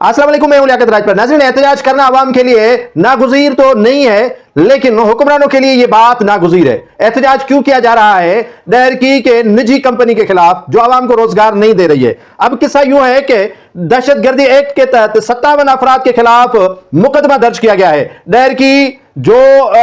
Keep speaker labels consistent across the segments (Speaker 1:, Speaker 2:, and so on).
Speaker 1: अस्सलाम वालेकुम, मैं हूं लियाकत राजपूत। नाज़रीन, एहतजाज करना आवाम के लिए नागुज़ीर तो नहीं है, लेकिन हुक्मरानों के लिए यह बात नागुज़ीर है। एहतजाज क्यों किया जा रहा है? डैरकी के निजी कंपनी के खिलाफ जो आवाम को रोजगार नहीं दे रही है। अब किस्सा यूं है कि दहशतगर्दी एक्ट के तहत 57 अफराद के खिलाफ मुकदमा दर्ज किया गया है। डैरकी जो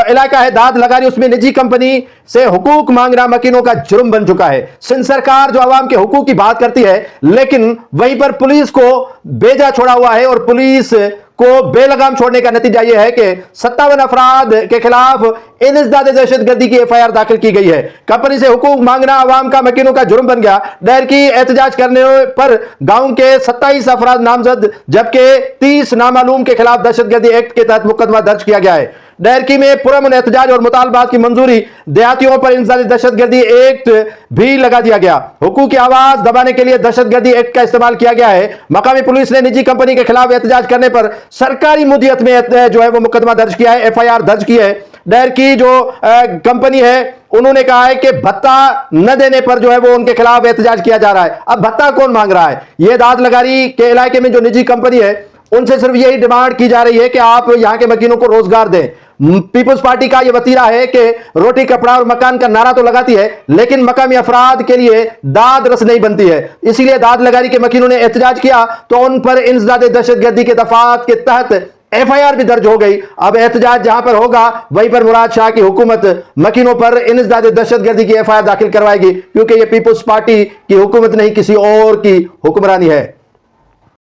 Speaker 1: इलाका है दाद लगारी, उसमें निजी कंपनी से हुकूक मांगना मकीनों का जुर्म बन चुका है। सिंध सरकार जो आवाम के हुकूक की बात करती है, लेकिन वहीं पर पुलिस को बेजा छोड़ा हुआ है और पुलिस को बेलगाम छोड़ने का नतीजा यह है कि 57 अफराद के खिलाफ इंसदाद दहशतगर्दी की एफआईआर दाखिल की गई है। कंपनी से हुकूक मांगना आवाम का मकीनों का जुर्म बन गया। डैरकी एहतजाज करने पर गांव के 27 अफराद नामजद, जबकि 30 नामालूम के खिलाफ दहशतगर्दी एक्ट के तहत मुकदमा दर्ज किया गया है। डैरकी में पुरअमन एहतजाज और मुतालबात की मंजूरी, देहातियों पर इंसदाद दहशतगर्दी एक्ट भी लगा दिया गया। हुकूक की आवाज दबाने के लिए दहशतगर्दी एक्ट का इस्तेमाल किया गया है। मकामी पुलिस ने निजी कंपनी के खिलाफ एहतजाज करने पर सरकारी मुद्दत में जो है वो मुकदमा दर्ज किया है, एफआईआर दर्ज की है। डैरकी जो कंपनी है, उन्होंने कहा है कि भत्ता न देने पर जो है वो उनके खिलाफ एहतजाज किया जा रहा है। अब भत्ता कौन मांग रहा है? यह दाद लगारी के इलाके में जो निजी कंपनी है, उनसे सिर्फ यही डिमांड की जा रही है कि आप यहां के मकीनों को रोजगार दें। पीपुल्स पार्टी का यह वतीरा है कि रोटी कपड़ा और मकान का नारा तो लगाती है, लेकिन मकामी अफराद के लिए दाद रस नहीं बनती है। इसीलिए दाद लगारी के मकीनों ने एहतजाज किया तो उन पर इंसदाद दहशतगर्दी के दफात के तहत एफआईआर भी दर्ज हो गई। अब एहतजाज जहां पर होगा वहीं पर मुराद शाह की हुकूमत मकीनों पर इंसदाद दहशतगर्दी की एफआईआर दाखिल करवाएगी, क्योंकि यह पीपुल्स पार्टी की हुकूमत नहीं, किसी और की हुक्मरानी है।